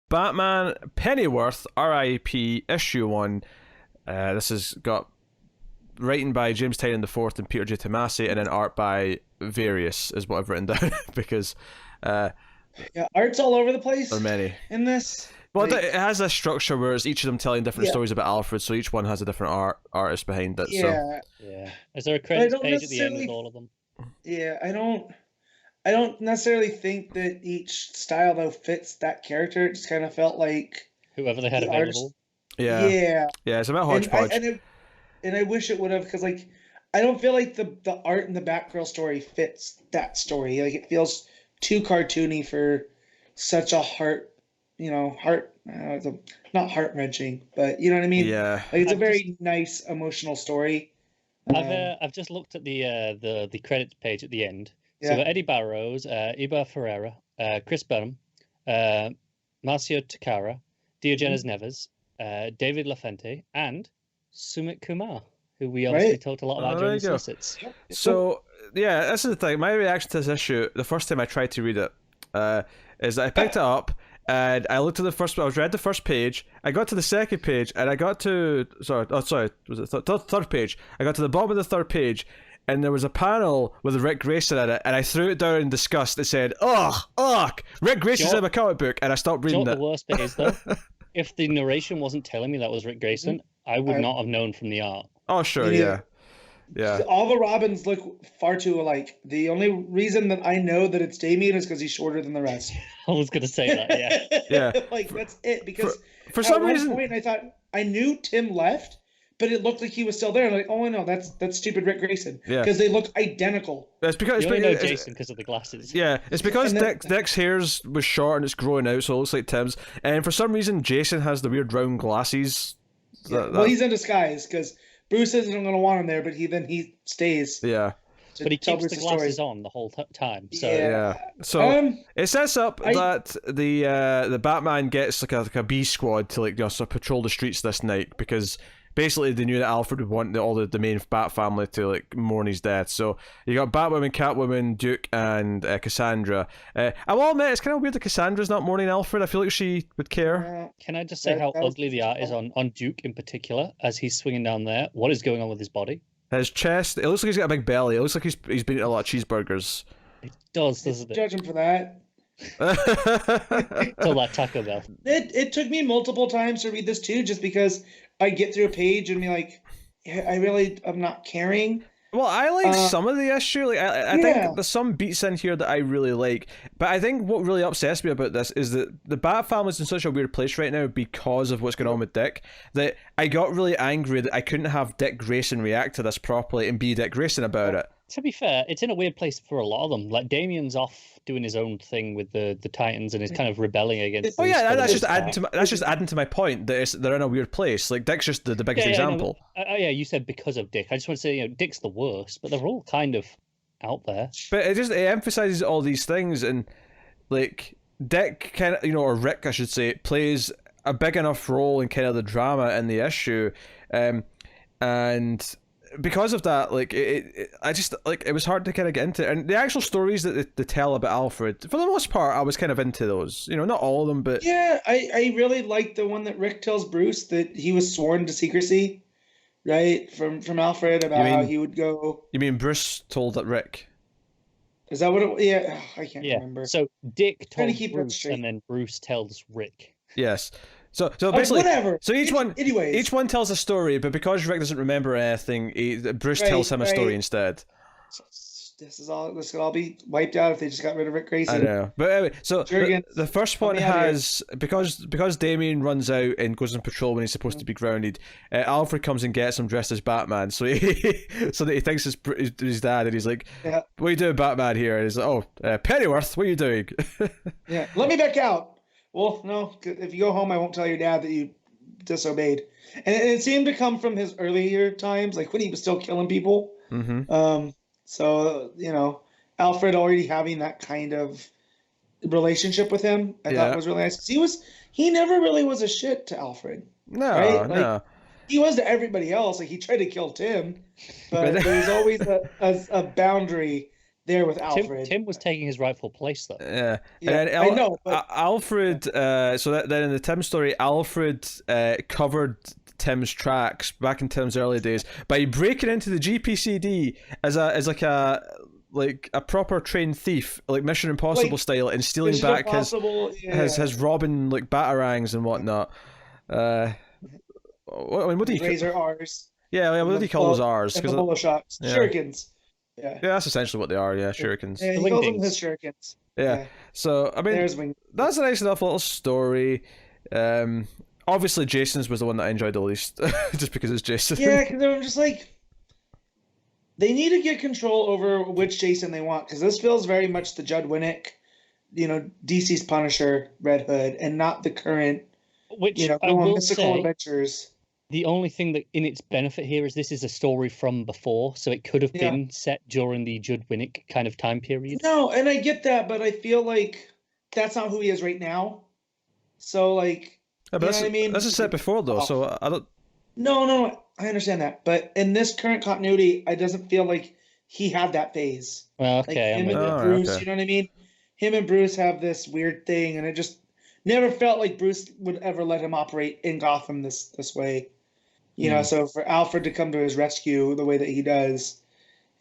Batman Pennyworth, R.I.P. issue 1. This has got writing by James Tynion IV and Peter J. Tomasi, and then art by various is what I've written down because art's all over the place. there are many in this. Well, it has a structure where it's each of them telling different Yeah. stories about Alfred, so each one has a different artist behind it. Yeah, Yeah. Is there a credits don't page at the end necessarily- with all of them? yeah. I don't necessarily think that each style though fits that character. It just kind of felt like Whoever they had The artist- available. Yeah, it's about hodgepodge. And I wish it would have, because like I don't feel like the art in the Batgirl story fits that story. Like it feels too cartoony for such a not heart wrenching, but you know what I mean. Yeah, Like it's a I've very nice emotional story. I've just looked at the credits page at the end. So Yeah. we've got Eddie Barrows, Iba Ferreira, Chris Burnham, Marcio Takara, Diogenes Neves, David LaFente, and Sumit Kumar, who we obviously Right. talked a lot about Oh, during there the you go. solicits. So yeah, this is the thing. My reaction to this issue, the first time I tried to read it, is that I picked it up and I looked at the first. I was read the first page. I got to the second page, and I got to was it third page? I got to the bottom of the third page, and there was a panel with Rick Grayson in it, and I threw it down in disgust. It said, "Ugh, Rick Grayson's in my comic book," and I stopped Do you reading know it. what the worst bit is though? If the narration wasn't telling me that was Rick Grayson, I would I- not have known from the art. Oh sure, Yeah. yeah. All the Robins look far too alike. The only reason that I know that it's Damian is because he's shorter than the rest. I was going to say that, yeah. Yeah. Like that's it. Because For at some one reason, point I thought I knew Tim left, but it looked like he was still there. I'm like, oh no, that's stupid Rick Grayson. Yeah. Because they look identical. it's because You only know it's- Jason because of the glasses. Yeah, it's because And then- Dick's hair's was short and it's growing out, so it looks like Tim's. And for some reason, Jason has the weird round glasses. Well, he's in disguise because Bruce isn't going to want him there, but he stays. yeah, to But he tell keeps the Bruce's story. glasses on the whole time. So yeah. So it sets up I- that the Batman gets like a B squad to sort of patrol the streets this night because basically they knew that Alfred would want all the main Bat family to mourn his death. So you got Batwoman, Catwoman, Duke, and Cassandra. I will admit it's kind of weird that Cassandra's not mourning Alfred. I feel like she would care. can I just say how That was ugly the art is on Duke in particular as he's swinging down there? What is going on with his body? His chest, it looks like he's got a big belly. It looks like he's been eating a lot of cheeseburgers. It does, doesn't it? Judge him for that. It's all that Taco Bell. It took me multiple times to read this too, just because I get through a page and be like, yeah, I'm not caring. Well, I like some of the issue. Like, I Yeah. think there's some beats in here that I really like. But I think what really upsets me about this is that the Bat family's in such a weird place right now because of what's going on with Dick, that I got really angry that I couldn't have Dick Grayson react to this properly and be Dick Grayson about it. To be fair, it's in a weird place for a lot of them. Like Damien's off doing his own thing with the Titans and is kind of rebelling against. Oh Bruce yeah, for the that's most just part. adding to my point that they're in a weird place. Like Dick's just the biggest Yeah, no, example. but- yeah, you said because of Dick. I just want to say, Dick's the worst, but they're all kind of out there. But it emphasizes all these things, and like Dick kind of, or Rick, I should say, plays a big enough role in kind of the drama in the issue, and because of that, like I just it was hard to kind of get into, and the actual stories that they tell about Alfred, for the most part, I was kind of into those. Not all of them, but Yeah, I really liked the one that Rick tells Bruce that he was sworn to secrecy, right? From Alfred about how he would go. You mean Bruce told that Rick? Is that what it? Yeah, I can't Yeah. remember. So Dick Trying to tells keep that Bruce, straight. and then Bruce tells Rick. Yes. So Oh, basically, whatever. so each one Anyways, tells a story, but because Rick doesn't remember anything, Bruce Right, tells him a story right. instead. this could all be wiped out if they just got rid of Rick Grayson. I know, but anyway, so Jurgens, the first help one me out here. has because Damien runs out and goes on patrol when he's supposed to be grounded. Alfred comes and gets him dressed as Batman, so so that he thinks it's his dad, and he's like, Yeah. "What are you doing, Batman?" Here, and he's like, "Oh, Pennyworth, what are you doing?" Yeah, let me back out. Well, no, if you go home, I won't tell your dad that you disobeyed. And it seemed to come from his earlier times, like when he was still killing people. Mm-hmm. So, Alfred already having that kind of relationship with him, I thought was really nice. 'Cause he never really was a shit to Alfred. No, Right? Like, no. He was to everybody else. Like he tried to kill Tim, but there was always a boundary there with Alfred. Tim was taking his rightful place though. Yeah, Yeah, and I know, but Alfred. So then in the Tim story, Alfred covered Tim's tracks back in Tim's early days by breaking into the GPCD as like a proper trained thief, like Mission Impossible Like, style, and stealing Mission back Impossible, his robbing like batarangs and whatnot. I mean, what do you Razor R's. Yeah, what do you call those R's? And the bullet shots. Yeah. Shurikens. Yeah. Yeah, that's essentially what they are. Yeah, shurikens. Yeah, he calls them his shurikens. Yeah. So I mean, that's a nice enough little story. Obviously, Jason's was the one that I enjoyed the least, just because it's Jason. Yeah, because I'm just like, they need to get control over which Jason they want, because this feels very much the Judd Winnick, DC's Punisher, Red Hood, and not the current, Which I will mystical say, adventures. the only thing that in its benefit here is this is a story from before, so it could have been set during the Judd Winnick kind of time period. No, and I get that, but I feel like that's not who he is right now. So, like, Yeah, but you know what I mean? That's a set before though, so I don't. No, I understand that, but in this current continuity, it doesn't feel like he had that phase. Well, okay, like him and Bruce, you know what I mean? Him and Bruce have this weird thing, and it just never felt like Bruce would ever let him operate in Gotham this way. You know, so for Alfred to come to his rescue the way that he does,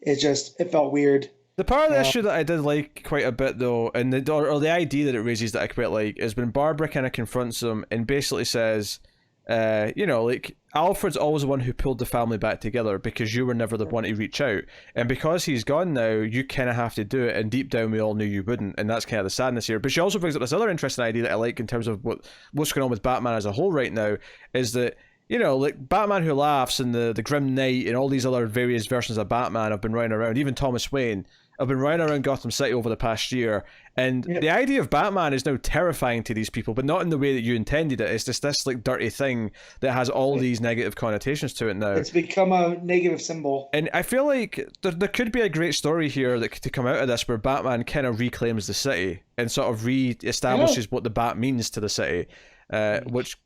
it felt weird. The part of the issue that I did like quite a bit though, and the idea that it raises that I quite like, is when Barbara kind of confronts him and basically says, like, Alfred's always the one who pulled the family back together because you were never the one to reach out, and because he's gone now, you kind of have to do it, and deep down we all knew you wouldn't, and that's kind of the sadness here. But she also brings up this other interesting idea that I like in terms of what's going on with Batman as a whole right now, is that, like Batman Who Laughs and the Grim Knight and all these other various versions of Batman have been running around, even Thomas Wayne have been running around Gotham City over the past year, and the idea of Batman is now terrifying to these people, but not in the way that you intended it. It's just this like dirty thing that has all these negative connotations to it now. It's become a negative symbol. And I feel like there could be a great story here that to come out of this, where Batman kind of reclaims the city and sort of re-establishes what the Bat means to the city, which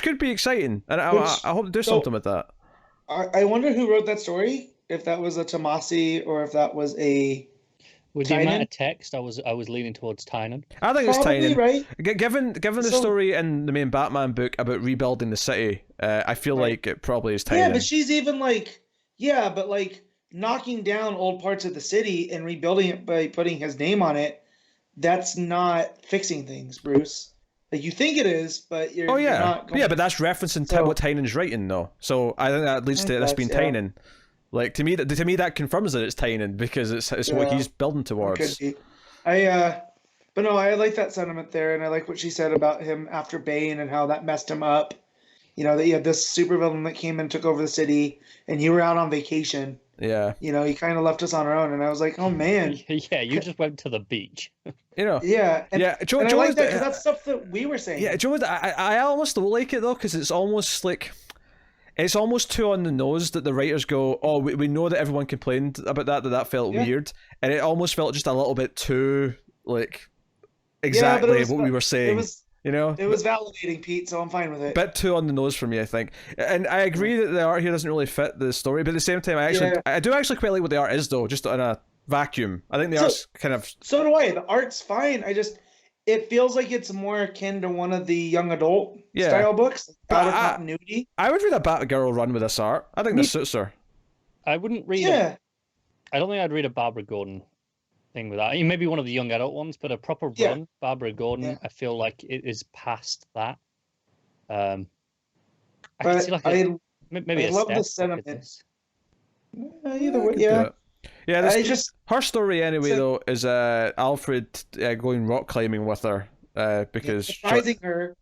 could be exciting, and I hope to do something with that. I wonder who wrote that story. If that was a Tomasi or if that was a. With the amount of text, I was leaning towards Tynan. I think it's Tynan. Right? Given the story in the main Batman book about rebuilding the city, I feel like it probably is Tynan. Yeah, but she's even like, knocking down old parts of the city and rebuilding it by putting his name on it. That's not fixing things, Bruce. Like, you think it is, but you're not going. Yeah, but that's referencing what Tynan's writing, though. So I think that leads to this being Tynan. Like, to me that confirms that it's Tynan, because it's what he's building towards. Could be. But no, I like that sentiment there, and I like what she said about him after Bane and how that messed him up. That you had this supervillain that came and took over the city, and you were out on vacation. Yeah. He kind of left us on our own, and I was like, oh man. Yeah, you just went to the beach. Yeah. And I like that because that's stuff that we were saying. Yeah, Joe, I almost don't like it though, because it's almost like. It's almost too on the nose that the writers go, oh, we know that everyone complained about that felt weird, and it almost felt just a little bit too, like, exactly what we were saying. It was validating, Pete, so I'm fine with it. Bit too on the nose for me, I think. And I agree that the art here doesn't really fit the story, but at the same time, I do actually quite like what the art is, though, just in a vacuum. I think the art's kind of... So do I. The art's fine. It feels like it's more akin to one of the young adult style books, out of continuity. I would read a Batgirl run with this art. I think this suits her. I wouldn't read I don't think I'd read a Barbara Gordon thing with that. Maybe one of the young adult ones, but a proper run, Barbara Gordon, I feel like it is past that. I can see maybe I love the sentiment. Either way, Yeah, her story anyway though is Alfred going rock climbing with her because surprising her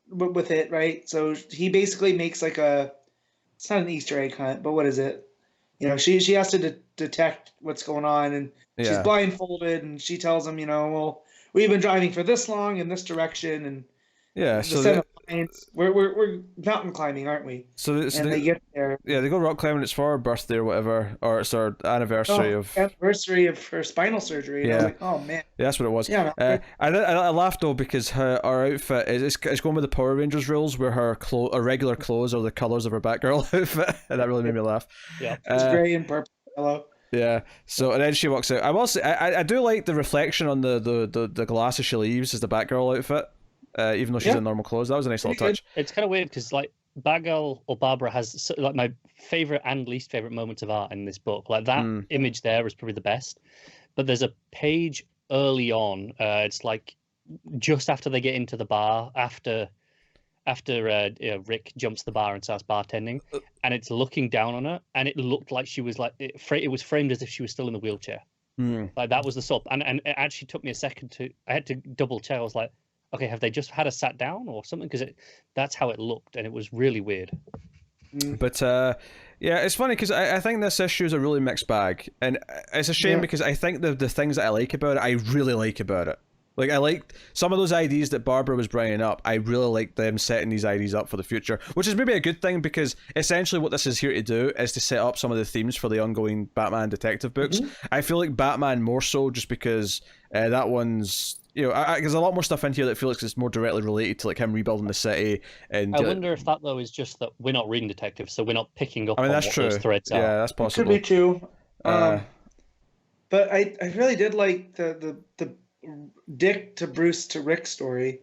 with it, right? So he basically makes like it's not an Easter egg hunt, but what is it? She has to detect what's going on, and she's blindfolded, and she tells him, well, we've been driving for this long in this direction, and so we're mountain climbing, aren't we? So they get there. Yeah, they go rock climbing. It's for her birthday or whatever, or it's our anniversary of her spinal surgery. And I was like, oh man. Yeah, that's what it was. Yeah. I laughed though because her outfit is going with the Power Rangers rules, where her regular clothes are the colors of her Batgirl outfit, and that really made me laugh. Yeah, it's gray and purple, yellow. Yeah. So and then she walks out. I will say I do like the reflection on the glass as she leaves as the Batgirl outfit, even though she's in normal clothes. That was a nice little touch. It's kind of weird because like Batgirl or Barbara has like my favorite and least favorite moments of art in this book. Like that image there is probably the best, but there's a page early on. It's like just after they get into the bar after Rick jumps the bar and starts bartending, and it's looking down on her, and it looked like she was like it was framed as if she was still in the wheelchair. Like that was the sub, and it actually took me a second I had to double check. I was like, okay, have they just had her sat down or something? Because that's how it looked, and it was really weird. But yeah, it's funny because I think this issue is a really mixed bag, and it's a shame because I think the things that I like about it, I really like about it. Like, I like some of those ideas that Barbara was bringing up. I really like them setting these ideas up for the future, which is maybe a good thing because essentially what this is here to do is to set up some of the themes for the ongoing Batman detective books. I feel like Batman more so just because that one's, you know, there's a lot more stuff in here that feels like it's more directly related to like him rebuilding the city. And I wonder if that though is just that we're not reading detectives, so we're not picking up. I mean, on that's what true. Those threads are. Yeah, that's possible. It could be true. But I really did like the Dick to Bruce to Rick story.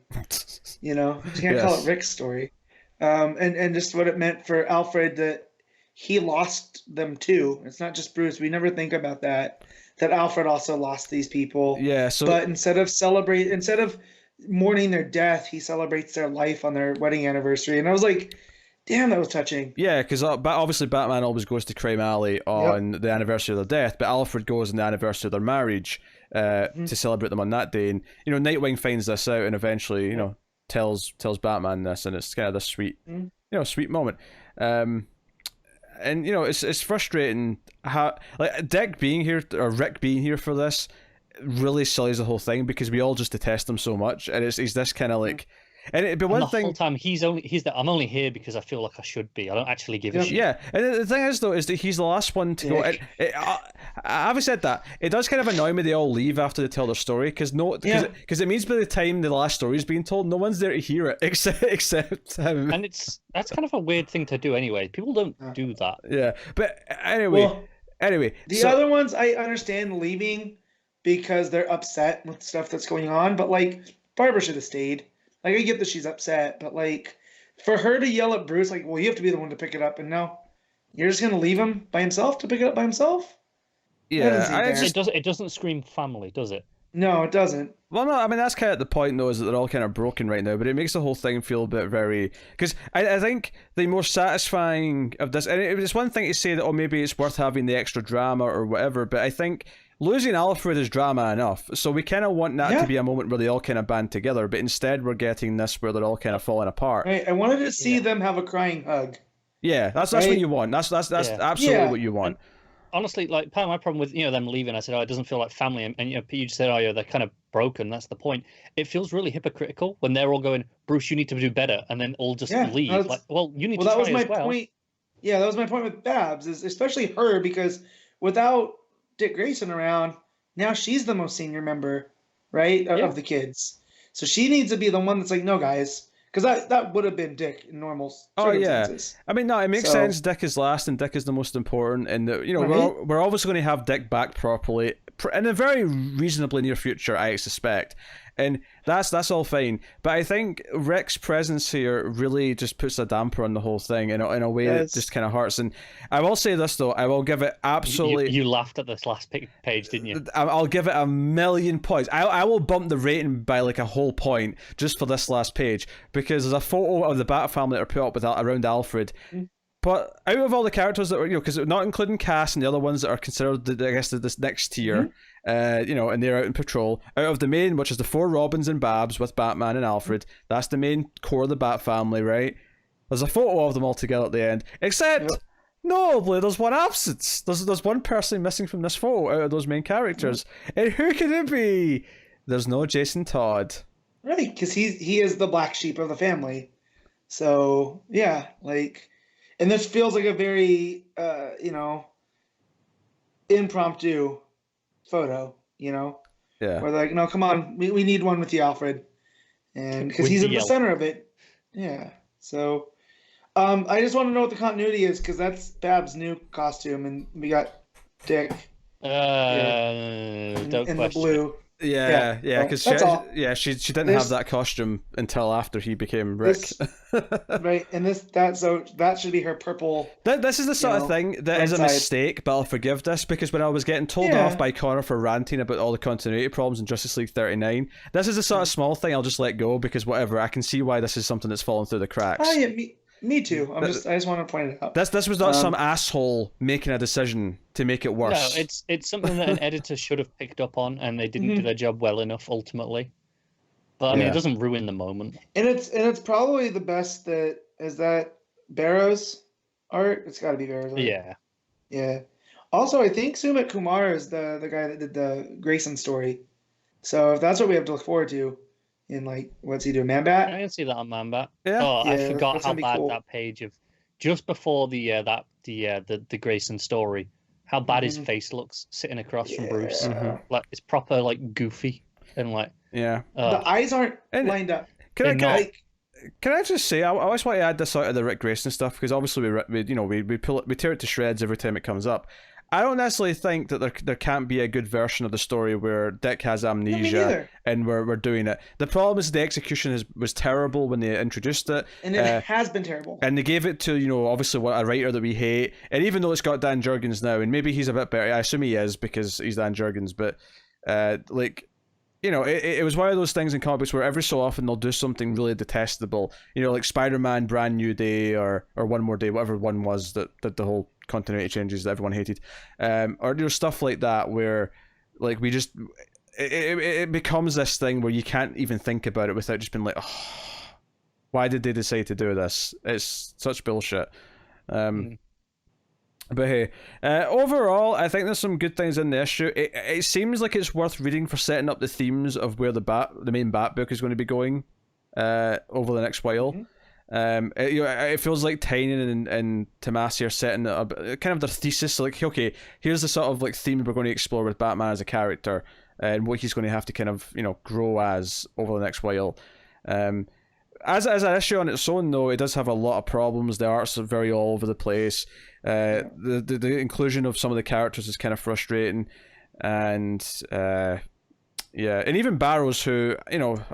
You know, you can't call it Rick's story. And just what it meant for Alfred that he lost them too. It's not just Bruce. We never think about that Alfred also lost these people. Yeah. So, but instead of mourning their death, he celebrates their life on their wedding anniversary. And I was like, damn, that was touching. Yeah, because obviously Batman always goes to Crime Alley on the anniversary of their death, but Alfred goes on the anniversary of their marriage to celebrate them on that day. And, you know, Nightwing finds this out and eventually, you know, tells Batman this, and it's kind of this sweet, you know, sweet moment. And, you know, it's frustrating how, like, Dick being here, or Rick being here for this, really sullies the whole thing because we all just detest him so much. And he's this kind of like... But one the thing, whole time I'm only here because I feel like I should be. I don't actually give a shit. Yeah, and the thing is though is that he's the last one to go. Having said that, it does kind of annoy me they all leave after they tell their story because it means by the time the last story is being told, no one's there to hear it except him. And that's kind of a weird thing to do anyway. People don't do that. Yeah, but anyway, the other ones I understand leaving because they're upset with stuff that's going on, but like Barbara should have stayed. Like, I get that she's upset, but, like, for her to yell at Bruce, like, well, you have to be the one to pick it up, and now you're just going to leave him by himself to pick it up by himself? Yeah. It doesn't scream family, does it? No, it doesn't. Well, no, I mean, that's kind of the point, though, is that they're all kind of broken right now, but it makes the whole thing feel a bit very... Because I think the more satisfying of this... And it's one thing to say that, oh, maybe it's worth having the extra drama or whatever, but I think... Losing Alfred is drama enough, so we kind of want that to be a moment where they all kind of band together, but instead we're getting this where they're all kind of falling apart. Right. I wanted to see them have a crying hug. Yeah, that's what you want. That's absolutely what you want. And honestly, like part of my problem with them leaving, I said, oh, it doesn't feel like family, and you just said, oh, yeah, they're kind of broken. That's the point. It feels really hypocritical when they're all going, Bruce, you need to do better, and then all just leave. Like, well, you need to try as well. That was my point. Yeah, that was my point with Babs, is especially her, because without Dick Grayson around, now she's the most senior member, right, of the kids. So she needs to be the one that's like, no, guys, because that would have been Dick in normal circumstances. I mean, no, it makes sense. Dick is last, and Dick is the most important, and we're obviously going to have Dick back properly in a very reasonably near future, I suspect. And that's all fine, but I think Rick's presence here really just puts a damper on the whole thing in a way that just kind of hurts. And I will say this though, I will give it absolutely. You laughed at this last page, didn't you? I'll give it 1,000,000 points. I will bump the rating by like a whole point just for this last page because there's a photo of the Bat family that are put up around Alfred. But out of all the characters that were, because not including Cass and the other ones that are considered, I guess, this next tier, and they're out in patrol, out of the main, which is the 4 Robins and Babs with Batman and Alfred, that's the main core of the Bat family, right? There's a photo of them all together at the end, except, notably, there's one absence. There's one person missing from this photo out of those main characters. And who could it be? There's no Jason Todd. Right, because he is the black sheep of the family. So, yeah, like... And this feels like a very, impromptu photo, Yeah. Where they're like, no, come on, we need one with you, Alfred. And because he's at the center of it. Yeah. So I just want to know what the continuity is because that's Bab's new costume and we got Dick. Don't in the question it. blue. Yeah, Yeah, because that's all. she didn't This- have that costume until after he became Rick. This right, and that should be her purple. This is the sort of thing that is a inside. mistake, but I'll forgive this because when I was getting told Yeah. off by Connor for ranting about all the continuity problems in Justice League 39, this is the sort of small thing I'll just let go because whatever, I can see why this is something that's fallen through the cracks. Oh yeah, me too. I just want to point it out. This was not some asshole making a decision to make it worse. No, it's something that an editor should have picked up on, and they didn't do their job well enough ultimately. But I mean, Yeah. it doesn't ruin the moment. And it's probably the best that is that Barrow's art. It's got to be Barrow's art. Yeah. Yeah. Also, I think Sumit Kumar is the guy that did the Grayson story. So if that's what we have to look forward to, in like what's he doing, Man-Bat? I can see that on Man-Bat. Yeah. Oh, I Yeah, forgot that's how gonna be bad cool. that page of just before the Grayson story. How bad his face looks sitting across from Bruce. Yeah. Like it's proper like goofy and like Yeah. The eyes aren't And- lined up. Can I, They're can, I, not. can I just say, I just want to add this out of the Rick Grayson stuff because obviously we tear it to shreds every time it comes up. I don't necessarily think that there can't be a good version of the story where Dick has amnesia neither. and we're doing it. The problem is the execution was terrible when they introduced it. And it has been terrible. And they gave it to, obviously a writer that we hate. And even though it's got Dan Jurgens now, and maybe he's a bit better, I assume he is because he's Dan Jurgens, but it was one of those things in comics where every so often they'll do something really detestable. Like Spider-Man Brand New Day or One More Day, whatever one was that the whole continuity changes that everyone hated. Or stuff like that where like we just it becomes this thing where you can't even think about it without just being like, oh, why did they decide to do this? It's such bullshit. But hey, overall, I think there's some good things in the issue. It seems like it's worth reading for setting up the themes of where the main Bat book is going to be going over the next while. It feels like Tynion and Tomasi are setting up kind of their thesis. Like, okay, here's the sort of like theme we're going to explore with Batman as a character and what he's going to have to kind of grow as over the next while. As an issue on its own, though, it does have a lot of problems. The art's very all over the place. The inclusion of some of the characters is kind of frustrating, and and even Barrows, who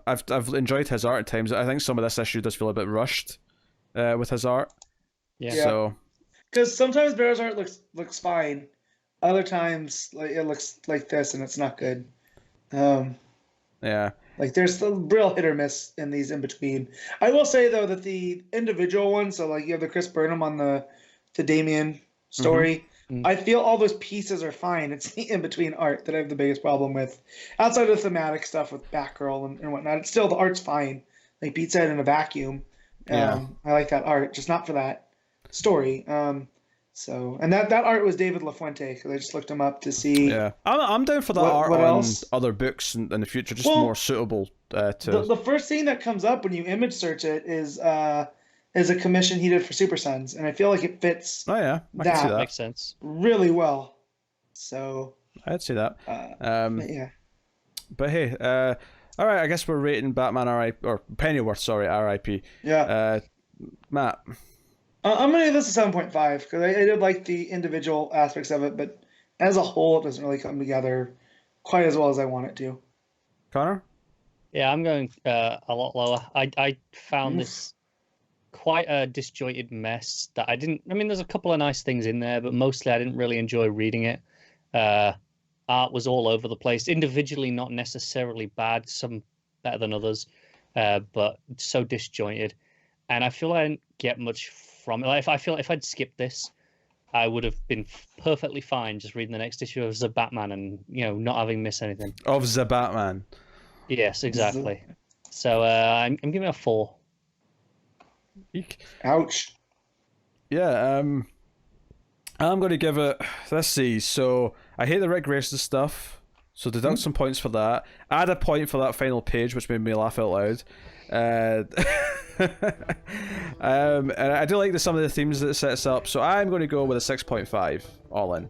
I've enjoyed his art at times. I think some of this issue does feel a bit rushed with his art. Yeah. So Because sometimes Barrow's art looks fine. Other times, like it looks like this, and it's not good. yeah. Like there's the real hit or miss in these in between. I will say though that the individual ones, so like you have the Chris Burnham on the Damian story, I feel all those pieces are fine. It's the in between art that I have the biggest problem with. Outside of the thematic stuff with Batgirl and whatnot, it's still the art's fine. Like Pete said, in a vacuum. I like that art, just not for that story. So and that art was David LaFuente because I just looked him up to see. Yeah, I'm down for that art what on else? other books in the future, just Well, more suitable to. The first thing that comes up when you image search it is a commission he did for Super Sons, and I feel like it fits Oh yeah, I can see that. Makes sense. really well. So I'd see that. but yeah, But hey, all right. I guess we're rating Batman R.I.P. or Pennyworth. Sorry, R.I.P. yeah. Matt. I'm gonna give this a 7.5 because I did like the individual aspects of it, but as a whole, it doesn't really come together quite as well as I want it to. Connor. Yeah, I'm going a lot lower. I found this quite a disjointed mess that I didn't. I mean, there's a couple of nice things in there, but mostly I didn't really enjoy reading it. Art was all over the place. Individually, not necessarily bad. Some better than others, but so disjointed. And I feel I didn't get much from it. Like, if I'd skipped this, I would have been perfectly fine just reading the next issue of the Batman and not having missed anything. Of the Batman. Yes, exactly. So I'm giving it a 4. Eek. Ouch. Yeah. I'm going to give it. Let's see. So I hate the Rick Grayson stuff. So deduct some points for that. Add a point for that final page, which made me laugh out loud. And I do like some of the themes that it sets up. So I'm going to go with a 6.5 all in.